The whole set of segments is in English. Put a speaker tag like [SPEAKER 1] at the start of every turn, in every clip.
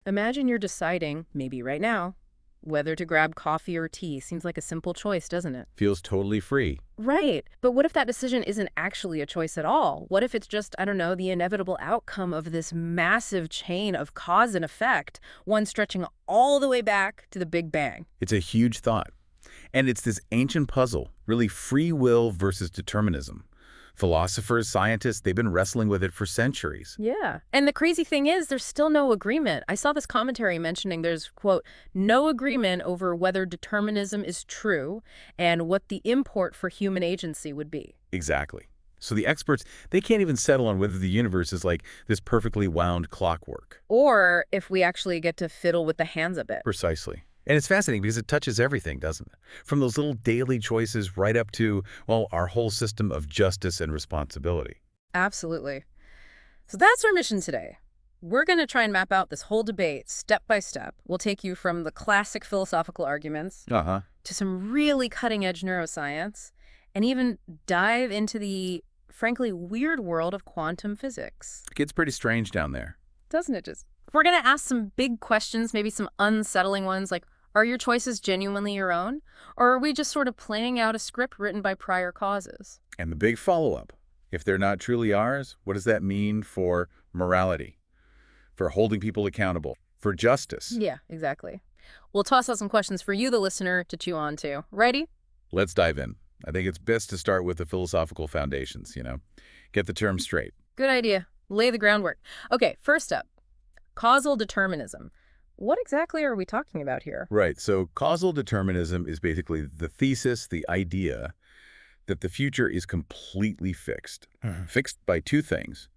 [SPEAKER 1] Imagine you're deciding, maybe right now, whether to grab coffee or tea. Seems like a simple choice, doesn't it?
[SPEAKER 2] Feels totally free.
[SPEAKER 1] Right. But what if that decision isn't actually a choice at all? What if it's just, I don't know, the inevitable outcome of this massive chain of cause and effect, one stretching all the way back to the Big Bang?
[SPEAKER 2] It's a huge thought. And it's this ancient puzzle, really free will versus determinism. Philosophers, scientists, they've been wrestling with it for centuries.
[SPEAKER 1] Yeah. And the crazy thing is, there's still no agreement. I saw this commentary mentioning there's, quote, no agreement over whether determinism is true and what the import for human agency would be.
[SPEAKER 2] Exactly. So the experts, they can't even settle on whether the universe is like this perfectly wound clockwork.
[SPEAKER 1] Or if we actually get to fiddle with the hands a bit.
[SPEAKER 2] Precisely. And it's fascinating because it touches everything, doesn't it? From those little daily choices right up to, well, our whole system of justice and responsibility.
[SPEAKER 1] Absolutely. So that's our mission today. We're going to try and map out this whole debate step by step. We'll take you from the classic philosophical arguments
[SPEAKER 2] Uh-huh.
[SPEAKER 1] to some really cutting-edge neuroscience and even dive into the, frankly, weird world of quantum physics.
[SPEAKER 2] It gets pretty strange down there.
[SPEAKER 1] Doesn't it just? We're going to ask some big questions, maybe some unsettling ones like, are your choices genuinely your own? Or are we just sort of playing out a script written by prior causes?
[SPEAKER 2] And the big follow-up, if they're not truly ours, what does that mean for morality, for holding people accountable, for justice?
[SPEAKER 1] Yeah, exactly. We'll toss out some questions for you, the listener, to chew on too. Ready?
[SPEAKER 2] Let's dive in. I think it's best to start with the philosophical foundations, Get the terms straight.
[SPEAKER 1] Good idea. Lay the groundwork. Okay, first up, causal determinism. What exactly are we talking about here?
[SPEAKER 2] Right, so causal determinism is basically the thesis, the idea that the future is completely fixed. Fixed by two things: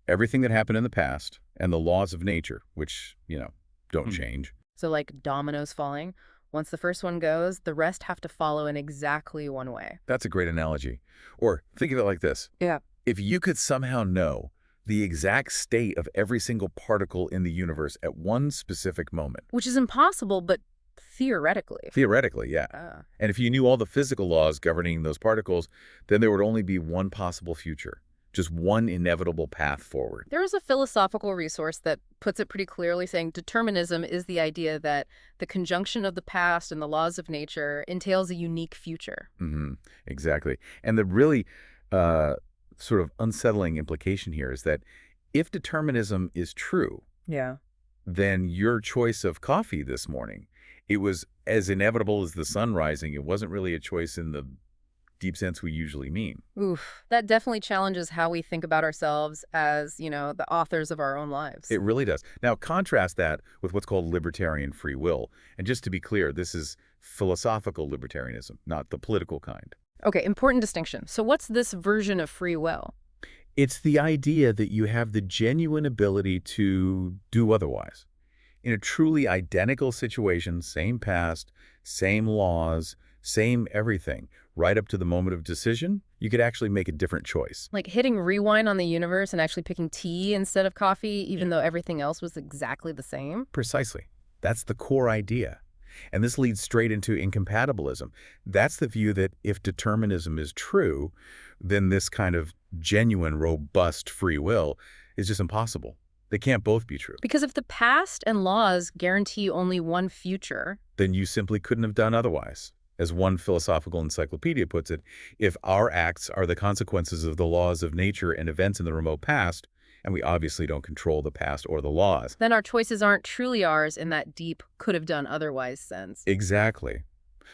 [SPEAKER 2] everything that happened in the past and the laws of nature, which, don't change.
[SPEAKER 1] So like dominoes falling. Once the first one goes, the rest have to follow in exactly one way.
[SPEAKER 2] That's a great analogy. Or think of it like this.
[SPEAKER 1] Yeah.
[SPEAKER 2] If you could somehow know the exact state of every single particle in the universe at one specific moment.
[SPEAKER 1] Which is impossible, but theoretically.
[SPEAKER 2] Theoretically, yeah. And if you knew all the physical laws governing those particles, then there would only be one possible future, just one inevitable path forward.
[SPEAKER 1] There is a philosophical resource that puts it pretty clearly, saying determinism is the idea that the conjunction of the past and the laws of nature entails a unique future.
[SPEAKER 2] Exactly. And the really sort of unsettling implication here is that if determinism is true,
[SPEAKER 1] Yeah.
[SPEAKER 2] then your choice of coffee this morning, it was as inevitable as the sun rising. It wasn't really a choice in the deep sense we usually mean.
[SPEAKER 1] Oof. That definitely challenges how we think about ourselves as, the authors of our own lives.
[SPEAKER 2] It really does. Now, contrast that with what's called libertarian free will. And just to be clear, this is philosophical libertarianism, not the political kind.
[SPEAKER 1] Okay, important distinction. So what's this version of free will?
[SPEAKER 2] It's the idea that you have the genuine ability to do otherwise. In a truly identical situation, same past, same laws, same everything, right up to the moment of decision, you could actually make a different choice.
[SPEAKER 1] Like hitting rewind on the universe and actually picking tea instead of coffee, even though everything else was exactly the same?
[SPEAKER 2] Precisely. That's the core idea. And this leads straight into incompatibilism. That's the view that if determinism is true, then this kind of genuine, robust free will is just impossible. They can't both be true.
[SPEAKER 1] Because if the past and laws guarantee only one future,
[SPEAKER 2] Then you simply couldn't have done otherwise. As one philosophical encyclopedia puts it, if our acts are the consequences of the laws of nature and events in the remote past, and we obviously don't control the past or the laws.
[SPEAKER 1] then our choices aren't truly ours in that deep could-have-done-otherwise sense.
[SPEAKER 2] Exactly.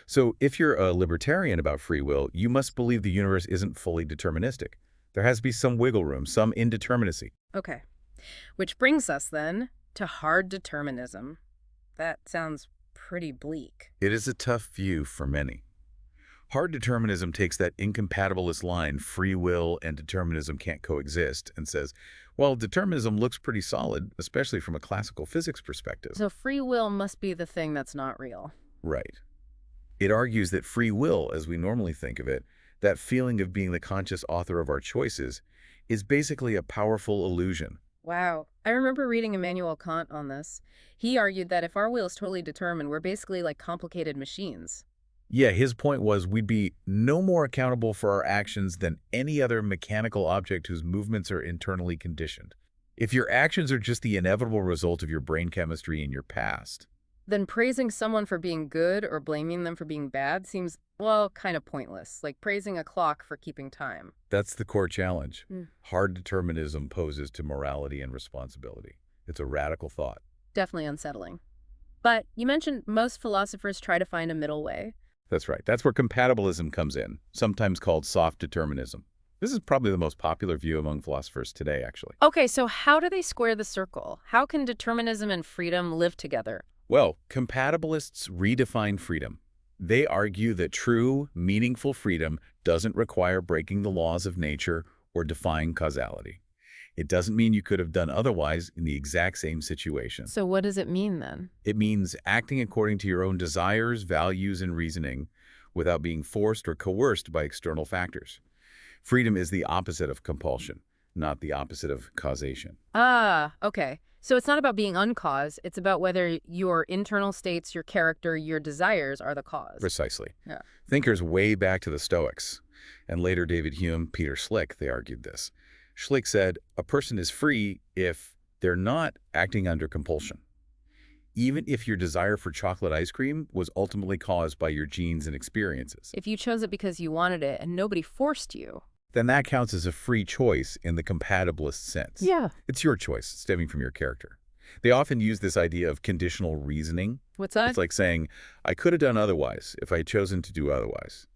[SPEAKER 2] So if you're a libertarian about free will, you must believe the universe isn't fully deterministic. There has to be some wiggle room, some indeterminacy.
[SPEAKER 1] Okay. Which brings us, then, to hard determinism. That sounds pretty bleak.
[SPEAKER 2] It is a tough view for many. Hard determinism takes that incompatibilist line, free will and determinism can't coexist, and says, well, determinism looks pretty solid, especially from a classical physics perspective.
[SPEAKER 1] So free will must be the thing that's not real.
[SPEAKER 2] Right. It argues that free will, as we normally think of it, that feeling of being the conscious author of our choices, is basically a powerful illusion.
[SPEAKER 1] Wow. I remember reading Immanuel Kant on this. He argued that if our will is totally determined, we're basically like complicated machines.
[SPEAKER 2] Yeah, his point was we'd be no more accountable for our actions than any other mechanical object whose movements are internally conditioned. If your actions are just the inevitable result of your brain chemistry in your past.
[SPEAKER 1] Then praising someone for being good or blaming them for being bad seems, well, kind of pointless, like praising a clock for keeping time.
[SPEAKER 2] That's the core challenge.
[SPEAKER 1] Mm.
[SPEAKER 2] Hard determinism poses to morality and responsibility. It's a radical thought.
[SPEAKER 1] Definitely unsettling. But you mentioned most philosophers try to find a middle way.
[SPEAKER 2] That's right. That's where compatibilism comes in, sometimes called soft determinism. This is probably the most popular view among philosophers today, actually.
[SPEAKER 1] Okay, so how do they square the circle? How can determinism and freedom live together?
[SPEAKER 2] Well, compatibilists redefine freedom. They argue that true, meaningful freedom doesn't require breaking the laws of nature or defying causality. It doesn't mean you could have done otherwise in the exact same situation.
[SPEAKER 1] So what does it mean then?
[SPEAKER 2] It means acting according to your own desires, values, and reasoning without being forced or coerced by external factors. Freedom is the opposite of compulsion, not the opposite of causation.
[SPEAKER 1] Ah, okay. So it's not about being uncaused, it's about whether your internal states, your character, your desires are the cause.
[SPEAKER 2] Precisely.
[SPEAKER 1] Yeah.
[SPEAKER 2] Thinkers way back to the Stoics, and later David Hume, Peter Schlick, they argued this. Schlick said, a person is free if they're not acting under compulsion. Even if your desire for chocolate ice cream was ultimately caused by your genes and experiences.
[SPEAKER 1] If you chose it because you wanted it and nobody forced you.
[SPEAKER 2] Then that counts as a free choice in the compatibilist sense.
[SPEAKER 1] Yeah.
[SPEAKER 2] It's your choice stemming from your character. They often use this idea of conditional reasoning.
[SPEAKER 1] What's that?
[SPEAKER 2] It's like saying, I could have done otherwise if I had chosen to do otherwise.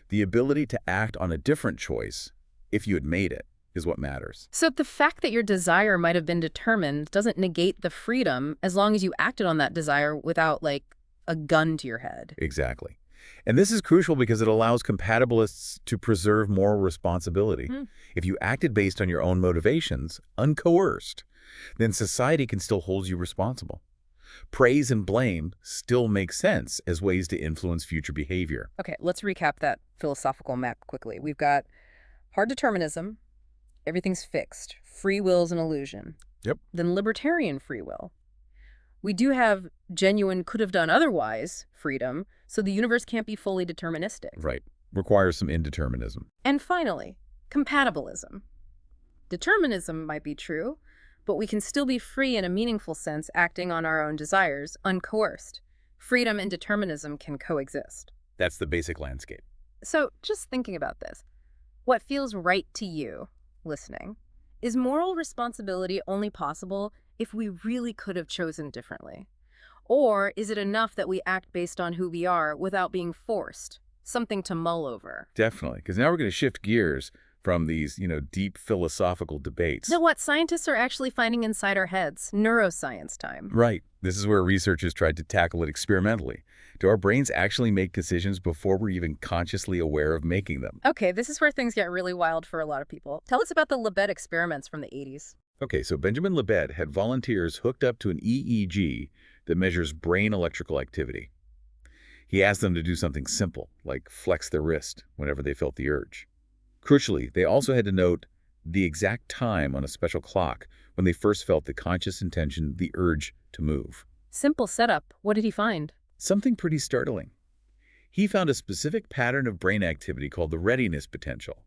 [SPEAKER 2] The ability to act on a different choice, if you had made it, is what matters.
[SPEAKER 1] So the fact that your desire might have been determined doesn't negate the freedom as long as you acted on that desire without, like, a gun to your head.
[SPEAKER 2] Exactly. And this is crucial because it allows compatibilists to preserve moral responsibility. If you acted based on your own motivations, uncoerced, then society can still hold you responsible. Praise and blame still make sense as ways to influence future behavior.
[SPEAKER 1] Okay, let's recap that philosophical map quickly. We've got hard determinism, everything's fixed, free will's an illusion.
[SPEAKER 2] Yep.
[SPEAKER 1] Then libertarian free will. We do have genuine could-have-done-otherwise freedom, so the universe can't be fully deterministic.
[SPEAKER 2] Right. Requires some indeterminism.
[SPEAKER 1] And finally, compatibilism. Determinism might be true, but we can still be free in a meaningful sense, acting on our own desires, uncoerced. Freedom and determinism can coexist.
[SPEAKER 2] That's the basic landscape.
[SPEAKER 1] So just thinking about this, what feels right to you, listening, is moral responsibility only possible if we really could have chosen differently? Or is it enough that we act based on who we are without being forced? Something to mull over.
[SPEAKER 2] Definitely, because now we're going to shift gears from these, deep philosophical debates.
[SPEAKER 1] So what scientists are actually finding inside our heads, neuroscience time.
[SPEAKER 2] Right. This is where researchers tried to tackle it experimentally. Do our brains actually make decisions before we're even consciously aware of making them?
[SPEAKER 1] Okay, this is where things get really wild for a lot of people. Tell us about the Libet experiments from the 80s.
[SPEAKER 2] Okay, so Benjamin Libet had volunteers hooked up to an EEG that measures brain electrical activity. He asked them to do something simple, like flex their wrist whenever they felt the urge. Crucially, they also had to note the exact time on a special clock when they first felt the conscious intention, the urge to move.
[SPEAKER 1] Simple setup. What did he find?
[SPEAKER 2] Something pretty startling. He found a specific pattern of brain activity called the readiness potential,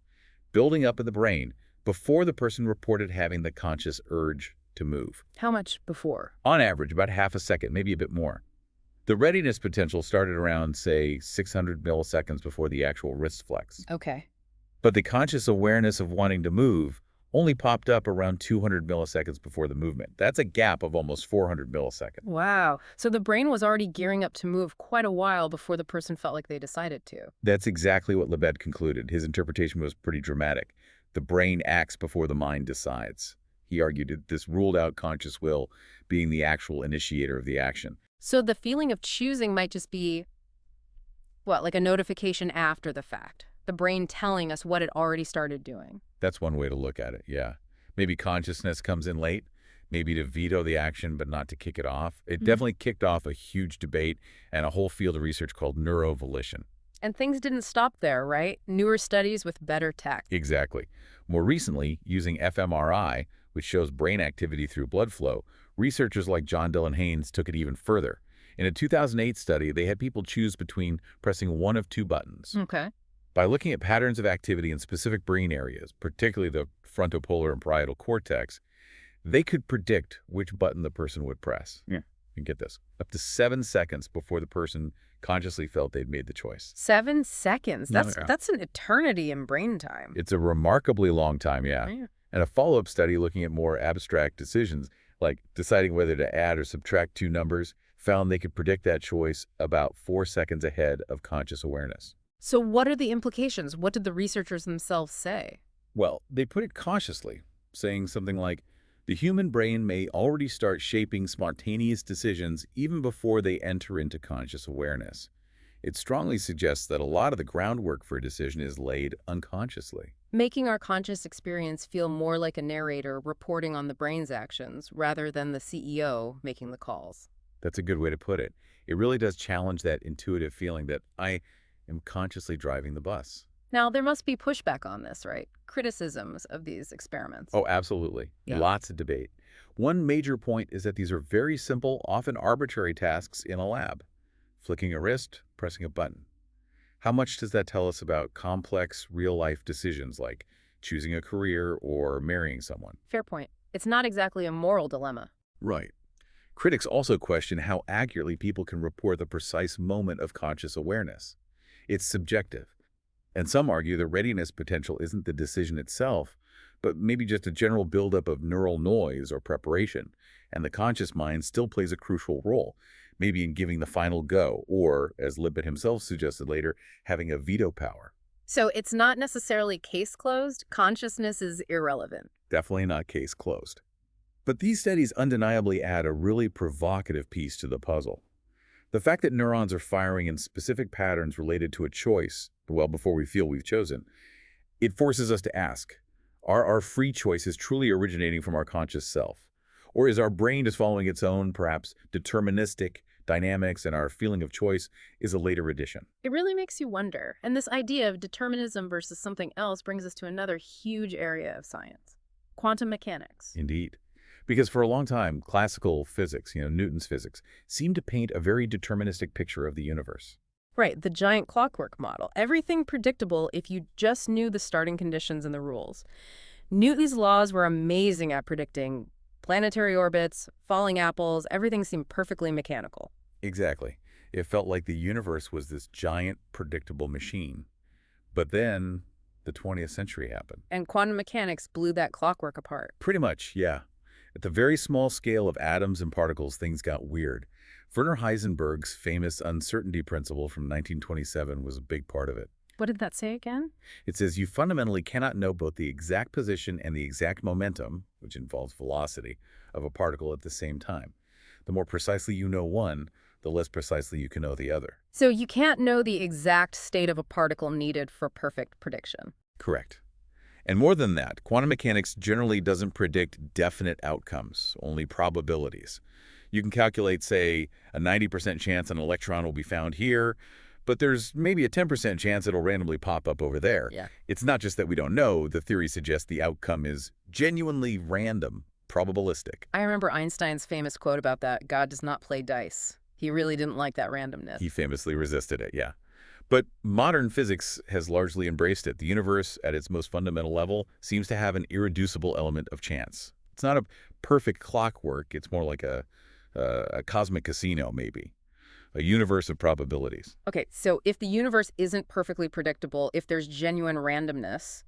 [SPEAKER 2] building up in the brain before the person reported having the conscious urge to move.
[SPEAKER 1] How much before?
[SPEAKER 2] On average, about half a second, maybe a bit more. The readiness potential started around, say, 600 milliseconds before the actual wrist flex.
[SPEAKER 1] Okay.
[SPEAKER 2] But the conscious awareness of wanting to move only popped up around 200 milliseconds before the movement. That's a gap of almost 400 milliseconds.
[SPEAKER 1] Wow. So the brain was already gearing up to move quite a while before the person felt like they decided to.
[SPEAKER 2] That's exactly what Libet concluded. His interpretation was pretty dramatic. The brain acts before the mind decides. He argued that this ruled out conscious will being the actual initiator of the action.
[SPEAKER 1] So the feeling of choosing might just be, what, like a notification after the fact? The brain telling us what it already started doing.
[SPEAKER 2] That's one way to look at it, yeah. Maybe consciousness comes in late, maybe to veto the action but not to kick it off. It definitely kicked off a huge debate and a whole field of research called neurovolition.
[SPEAKER 1] And things didn't stop there, right? Newer studies with better tech.
[SPEAKER 2] Exactly. More recently, using fMRI, which shows brain activity through blood flow, researchers like John Dylan Haynes took it even further. In a 2008 study, they had people choose between pressing one of two buttons.
[SPEAKER 1] Okay.
[SPEAKER 2] By looking at patterns of activity in specific brain areas, particularly the frontopolar and parietal cortex, They could predict which button the person would press.
[SPEAKER 3] Yeah.
[SPEAKER 2] And get this, up to 7 seconds before the person consciously felt they'd made the choice.
[SPEAKER 1] 7 seconds.
[SPEAKER 2] No,
[SPEAKER 1] That's
[SPEAKER 2] yeah.
[SPEAKER 1] that's an eternity in brain time.
[SPEAKER 2] It's a remarkably long time, yeah.
[SPEAKER 1] Yeah.
[SPEAKER 2] And a follow-up study looking at more abstract decisions, like deciding whether to add or subtract two numbers, found they could predict that choice about 4 seconds ahead of conscious awareness.
[SPEAKER 1] So what are the implications? What did the researchers themselves say?
[SPEAKER 2] Well, they put it cautiously, saying something like, the human brain may already start shaping spontaneous decisions even before they enter into conscious awareness. It strongly suggests that a lot of the groundwork for a decision is laid unconsciously.
[SPEAKER 1] Making our conscious experience feel more like a narrator reporting on the brain's actions rather than the CEO making the calls.
[SPEAKER 2] That's a good way to put it. It really does challenge that intuitive feeling that I am consciously driving the bus.
[SPEAKER 1] Now, there must be pushback on this, right? Criticisms of these experiments.
[SPEAKER 2] Oh, absolutely.
[SPEAKER 1] Yeah.
[SPEAKER 2] Lots of debate. One major point is that these are very simple, often arbitrary tasks in a lab. Flicking a wrist, pressing a button. How much does that tell us about complex, real-life decisions like choosing a career or marrying someone?
[SPEAKER 1] Fair point. It's not exactly a moral dilemma.
[SPEAKER 2] Right. Critics also question how accurately people can report the precise moment of conscious awareness. It's subjective. And some argue the readiness potential isn't the decision itself, but maybe just a general buildup of neural noise or preparation, and the conscious mind still plays a crucial role, maybe in giving the final go, or, as Libet himself suggested later, having a veto power.
[SPEAKER 1] So it's not necessarily case closed. Consciousness is irrelevant.
[SPEAKER 2] Definitely not case closed. But these studies undeniably add a really provocative piece to the puzzle. The fact that neurons are firing in specific patterns related to a choice, well before we feel we've chosen, it forces us to ask, are our free choices truly originating from our conscious self? Or is our brain just following its own, perhaps deterministic dynamics, and our feeling of choice is a later addition?
[SPEAKER 1] It really makes you wonder. And this idea of determinism versus something else brings us to another huge area of science, quantum mechanics.
[SPEAKER 2] Indeed. Because for a long time, classical physics, Newton's physics, seemed to paint a very deterministic picture of the universe.
[SPEAKER 1] Right, the giant clockwork model. Everything predictable if you just knew the starting conditions and the rules. Newton's laws were amazing at predicting planetary orbits, falling apples. Everything seemed perfectly mechanical.
[SPEAKER 2] Exactly. It felt like the universe was this giant, predictable machine. But then the 20th century happened.
[SPEAKER 1] And quantum mechanics blew that clockwork apart.
[SPEAKER 2] Pretty much, yeah. At the very small scale of atoms and particles, things got weird. Werner Heisenberg's famous uncertainty principle from 1927 was a big part of it.
[SPEAKER 1] What did that say again?
[SPEAKER 2] It says you fundamentally cannot know both the exact position and the exact momentum, which involves velocity, of a particle at the same time. The more precisely you know one, the less precisely you can know the other.
[SPEAKER 1] So you can't know the exact state of a particle needed for perfect prediction.
[SPEAKER 2] Correct. And more than that, quantum mechanics generally doesn't predict definite outcomes, only probabilities. You can calculate, say, a 90% chance an electron will be found here, but there's maybe a 10% chance it'll randomly pop up over there.
[SPEAKER 1] Yeah.
[SPEAKER 2] It's not just that we don't know. The theory suggests the outcome is genuinely random, probabilistic.
[SPEAKER 1] I remember Einstein's famous quote about that, God does not play dice. He really didn't like that randomness.
[SPEAKER 2] He famously resisted it, yeah. But modern physics has largely embraced it. The universe, at its most fundamental level, seems to have an irreducible element of chance. It's not a perfect clockwork. It's more like a cosmic casino, maybe. A universe of probabilities.
[SPEAKER 1] Okay, so if the universe isn't perfectly predictable, if there's genuine randomness,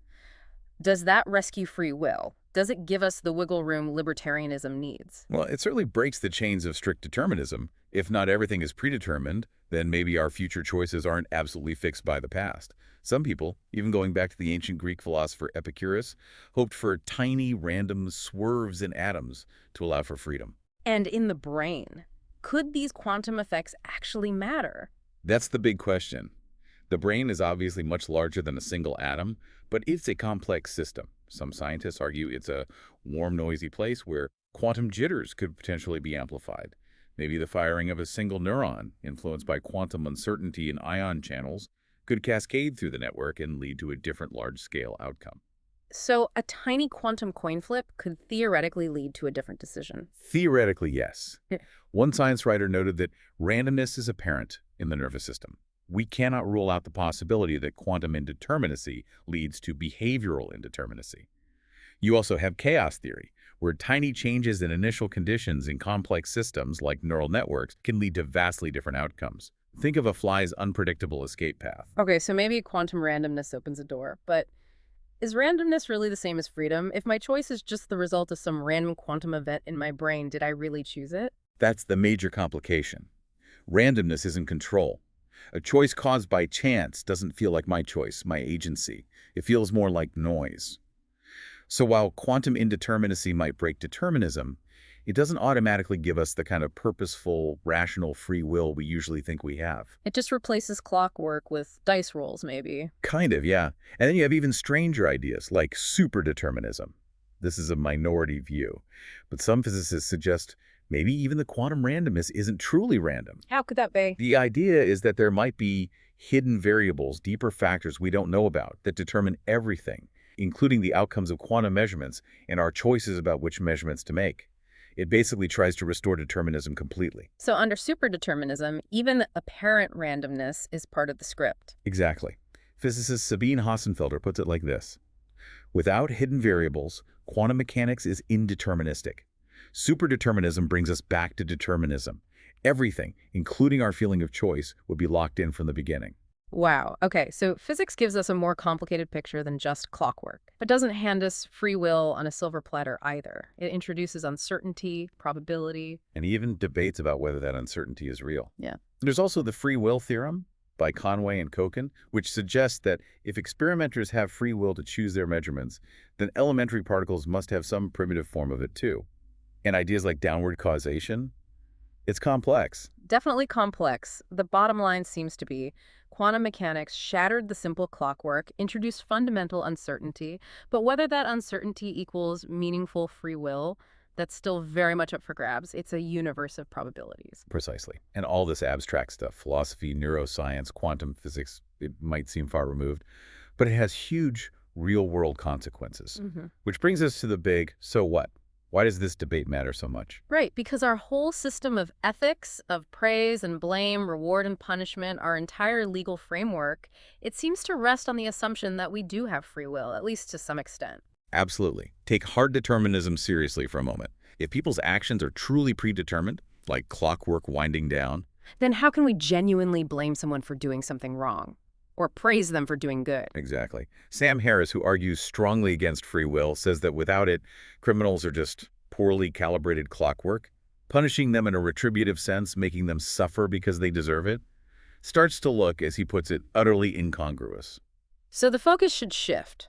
[SPEAKER 1] does that rescue free will? Does it give us the wiggle room libertarianism needs?
[SPEAKER 2] Well, it certainly breaks the chains of strict determinism. If not everything is predetermined, then maybe our future choices aren't absolutely fixed by the past. Some people, even going back to the ancient Greek philosopher Epicurus, hoped for tiny random swerves in atoms to allow for freedom.
[SPEAKER 1] And in the brain, could these quantum effects actually matter?
[SPEAKER 2] That's the big question. The brain is obviously much larger than a single atom, but it's a complex system. Some scientists argue it's a warm, noisy place where quantum jitters could potentially be amplified. Maybe the firing of a single neuron, influenced by quantum uncertainty in ion channels, could cascade through the network and lead to a different large-scale outcome.
[SPEAKER 1] So a tiny quantum coin flip could theoretically lead to a different decision.
[SPEAKER 2] Theoretically, yes. One science writer noted that randomness is apparent in the nervous system. We cannot rule out the possibility that quantum indeterminacy leads to behavioral indeterminacy. You also have chaos theory, where tiny changes in initial conditions in complex systems like neural networks can lead to vastly different outcomes. Think of a fly's unpredictable escape path.
[SPEAKER 1] Okay, so maybe quantum randomness opens a door, but is randomness really the same as freedom? If my choice is just the result of some random quantum event in my brain, did I really choose it?
[SPEAKER 2] That's the major complication. Randomness isn't control. A choice caused by chance doesn't feel like my choice, my agency. It feels more like noise. So while quantum indeterminacy might break determinism, it doesn't automatically give us the kind of purposeful, rational free will we usually think we have.
[SPEAKER 1] It just replaces clockwork with dice rolls, maybe.
[SPEAKER 2] Kind of, yeah. And then you have even stranger ideas like super-determinism. This is a minority view, but some physicists suggest maybe even the quantum randomness isn't truly random.
[SPEAKER 1] How could that be?
[SPEAKER 2] The idea is that there might be hidden variables, deeper factors we don't know about that determine everything, including the outcomes of quantum measurements and our choices about which measurements to make. It basically tries to restore determinism completely.
[SPEAKER 1] So under superdeterminism, even apparent randomness is part of the script.
[SPEAKER 2] Exactly. Physicist Sabine Hossenfelder puts it like this. Without hidden variables, quantum mechanics is indeterministic. Superdeterminism brings us back to determinism. Everything, including our feeling of choice, would be locked in from the beginning.
[SPEAKER 1] Wow. Okay, so physics gives us a more complicated picture than just clockwork, but doesn't hand us free will on a silver platter either. It introduces uncertainty, probability.
[SPEAKER 2] And even debates about whether that uncertainty is real.
[SPEAKER 1] Yeah.
[SPEAKER 2] There's also the free will theorem by Conway and Kochen, which suggests that if experimenters have free will to choose their measurements, then elementary particles must have some primitive form of it too. And ideas like downward causation, it's complex.
[SPEAKER 1] Definitely complex. The bottom line seems to be quantum mechanics shattered the simple clockwork, introduced fundamental uncertainty, but whether that uncertainty equals meaningful free will, that's still very much up for grabs. It's a universe of probabilities.
[SPEAKER 2] Precisely. And all this abstract stuff, philosophy, neuroscience, quantum physics, it might seem far removed, but it has huge real-world consequences. Which brings us to the big, so what? Why does this debate matter so much?
[SPEAKER 1] Right, because our whole system of ethics, of praise and blame, reward and punishment, our entire legal framework, it seems to rest on the assumption that we do have free will, at least to some extent.
[SPEAKER 2] Absolutely. Take hard determinism seriously for a moment. If people's actions are truly predetermined, like clockwork winding down,
[SPEAKER 1] Then how can we genuinely blame someone for doing something wrong? Or praise them for doing good?
[SPEAKER 2] exactly. Sam Harris, who argues strongly against free will, says that without it, criminals are just poorly calibrated clockwork. Punishing them in a retributive sense, making them suffer because they deserve it, starts to look, as he puts it, utterly incongruous.
[SPEAKER 1] So the focus should shift.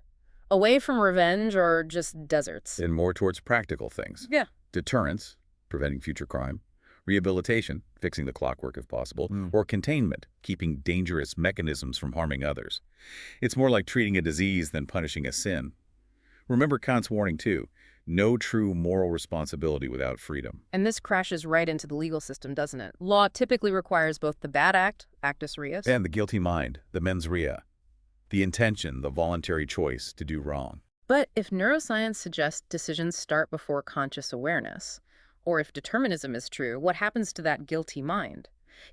[SPEAKER 1] Away from revenge or just deserts.
[SPEAKER 2] And more towards practical things.
[SPEAKER 1] Yeah.
[SPEAKER 2] Deterrence, preventing future crime. Rehabilitation, fixing the clockwork if possible. Or containment, keeping dangerous mechanisms from harming others. It's more like treating a disease than punishing a sin. Remember Kant's warning too, no true moral responsibility without freedom.
[SPEAKER 1] And this crashes right into the legal system, doesn't it? Law typically requires both the bad act, actus reus,
[SPEAKER 2] And the guilty mind, the mens rea. The intention, the voluntary choice to do wrong.
[SPEAKER 1] but if neuroscience suggests decisions start before conscious awareness, or if determinism is true, what happens to that guilty mind?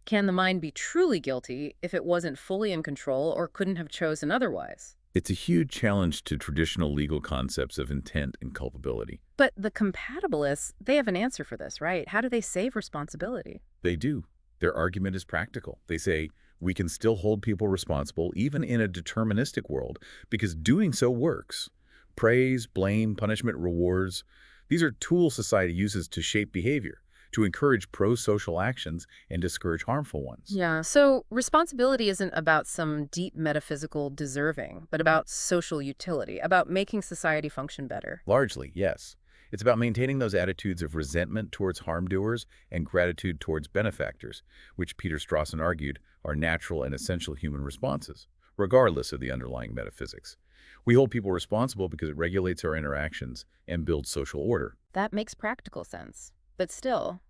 [SPEAKER 1] Can the mind be truly guilty if it wasn't fully in control or couldn't have chosen otherwise?
[SPEAKER 2] It's a huge challenge to traditional legal concepts of intent and culpability.
[SPEAKER 1] But the compatibilists, they have an answer for this, right? How do they save responsibility?
[SPEAKER 2] They do. Their argument is practical. They say, we can still hold people responsible even in a deterministic world because doing so works. Praise, blame, punishment, rewards. These are tools society uses to shape behavior, to encourage pro-social actions and discourage harmful ones.
[SPEAKER 1] Yeah, so responsibility isn't about some deep metaphysical deserving, but about social utility, about making society function better.
[SPEAKER 2] Largely, yes. It's about maintaining those attitudes of resentment towards harm doers and gratitude towards benefactors, which Peter Strawson argued are natural and essential human responses, regardless of the underlying metaphysics. We hold people responsible because it regulates our interactions and builds social order.
[SPEAKER 1] That makes practical sense. But still,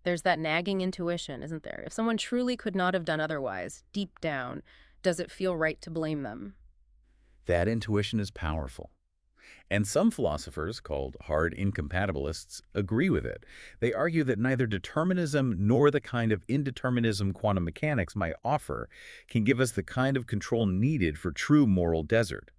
[SPEAKER 1] there's that nagging intuition, isn't there? If someone truly could not have done otherwise, deep down, does it feel right to blame them?
[SPEAKER 2] That intuition is powerful. And some philosophers, called hard incompatibilists, agree with it. They argue that neither determinism nor the kind of indeterminism quantum mechanics might offer can give us the kind of control needed for true moral desert.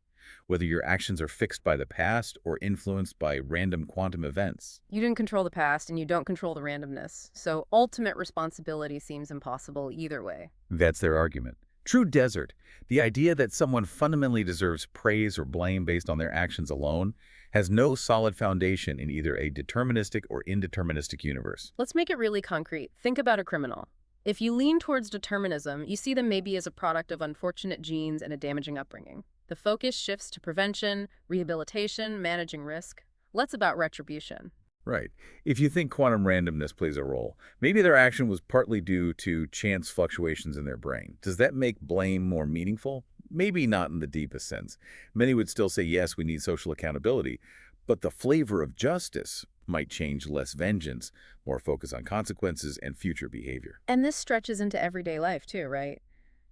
[SPEAKER 2] whether your actions are fixed by the past or influenced by random quantum events.
[SPEAKER 1] You didn't control the past and you don't control the randomness, so ultimate responsibility seems impossible either way.
[SPEAKER 2] That's their argument. True desert, the idea that someone fundamentally deserves praise or blame based on their actions alone, has no solid foundation in either a deterministic or indeterministic universe.
[SPEAKER 1] Let's make it really concrete. Think about a criminal. If you lean towards determinism, you see them maybe as a product of unfortunate genes and a damaging upbringing. The focus shifts to prevention, rehabilitation, managing risk. Less about retribution.
[SPEAKER 2] Right. If you think quantum randomness plays a role, maybe their action was partly due to chance fluctuations in their brain. Does that make blame more meaningful? Maybe not in the deepest sense. Many would still say, yes, we need social accountability, but the flavor of justice might change. Less vengeance, more focus on consequences and future behavior.
[SPEAKER 1] And this stretches into everyday life too, right?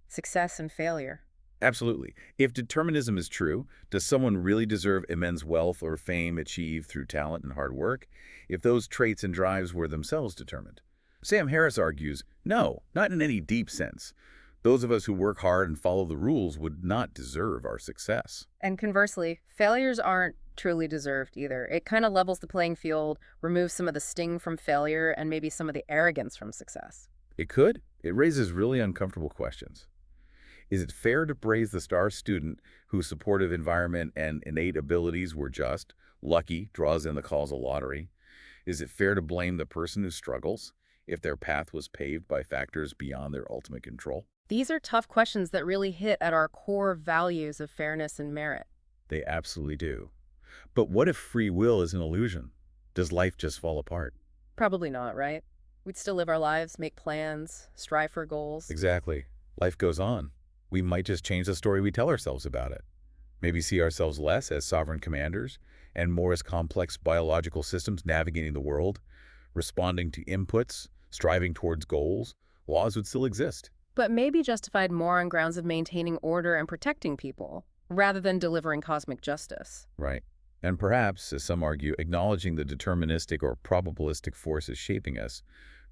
[SPEAKER 1] Success and failure.
[SPEAKER 2] Absolutely. If determinism is true, does someone really deserve immense wealth or fame achieved through talent and hard work if those traits and drives were themselves determined? Sam Harris argues, no, not in any deep sense. Those of us who work hard and follow the rules would not deserve our success.
[SPEAKER 1] And conversely, failures aren't truly deserved either. It kind of levels the playing field, removes some of the sting from failure, and maybe some of the arrogance from success.
[SPEAKER 2] It could. It raises really uncomfortable questions. Is it fair to praise the star student whose supportive environment and innate abilities were just, lucky, draws in the causal lottery? Is it fair to blame the person who struggles if their path was paved by factors beyond their ultimate control?
[SPEAKER 1] These are tough questions that really hit at our core values of fairness and merit.
[SPEAKER 2] They absolutely do. But what if free will is an illusion? Does life just fall apart?
[SPEAKER 1] Probably not, right? We'd still live our lives, make plans, strive for goals.
[SPEAKER 2] Exactly. Life goes on. We might just change the story we tell ourselves about it. Maybe see ourselves less as sovereign commanders and more as complex biological systems navigating the world, responding to inputs, striving towards goals. Laws would still exist.
[SPEAKER 1] But maybe justified more on grounds of maintaining order and protecting people, rather than delivering cosmic justice.
[SPEAKER 2] Right. And perhaps, as some argue, acknowledging the deterministic or probabilistic forces shaping us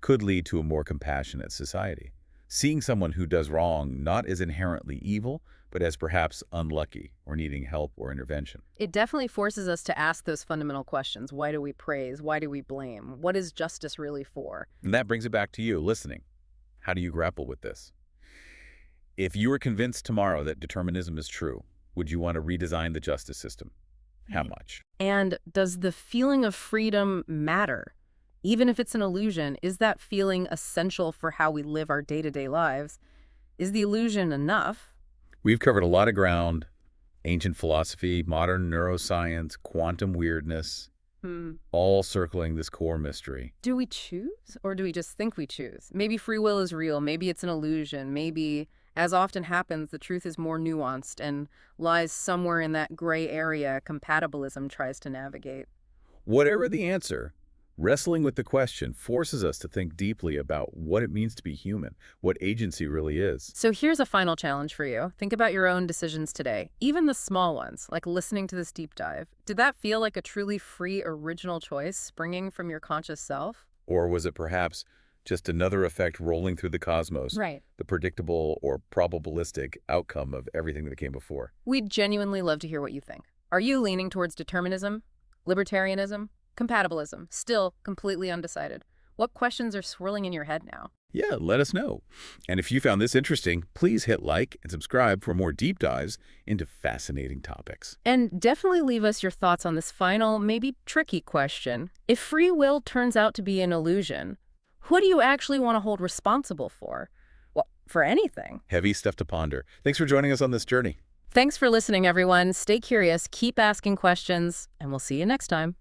[SPEAKER 2] could lead to a more compassionate society. Seeing someone who does wrong not as inherently evil, but as perhaps unlucky or needing help or intervention.
[SPEAKER 1] It definitely forces us to ask those fundamental questions. Why do we praise? Why do we blame? What is justice really for?
[SPEAKER 2] And that brings it back to you, listening. How do you grapple with this? If you were convinced tomorrow that determinism is true, would you want to redesign the justice system? How much?
[SPEAKER 1] And does the feeling of freedom matter? Even if it's an illusion, is that feeling essential for how we live our day-to-day lives? Is the illusion enough?
[SPEAKER 2] We've covered a lot of ground: ancient philosophy, modern neuroscience, quantum weirdness, all circling this core mystery.
[SPEAKER 1] Do we choose, or do we just think we choose? Maybe free will is real, maybe it's an illusion, maybe, as often happens, the truth is more nuanced and lies somewhere in that gray area compatibilism tries to navigate.
[SPEAKER 2] Whatever the answer, wrestling with the question forces us to think deeply about what it means to be human, what agency really is.
[SPEAKER 1] So here's a final challenge for you. Think about your own decisions today, even the small ones, like listening to this deep dive. Did that feel like a truly free, original choice springing from your conscious self?
[SPEAKER 2] Or was it perhaps just another effect rolling through the cosmos,
[SPEAKER 1] Right.
[SPEAKER 2] the predictable or probabilistic outcome of everything that came before?
[SPEAKER 1] We'd genuinely love to hear what you think. Are you leaning towards determinism, libertarianism, compatibilism, still completely undecided? What questions are swirling in your head now?
[SPEAKER 2] Yeah, let us know. And if you found this interesting, please hit like and subscribe for more deep dives into fascinating topics.
[SPEAKER 1] And definitely leave us your thoughts on this final, maybe tricky question. If free will turns out to be an illusion, who do you actually want to hold responsible for? Well, for anything.
[SPEAKER 2] Heavy stuff to ponder. Thanks for joining us on this journey.
[SPEAKER 1] Thanks for listening, everyone. Stay curious, keep asking questions, and we'll see you next time.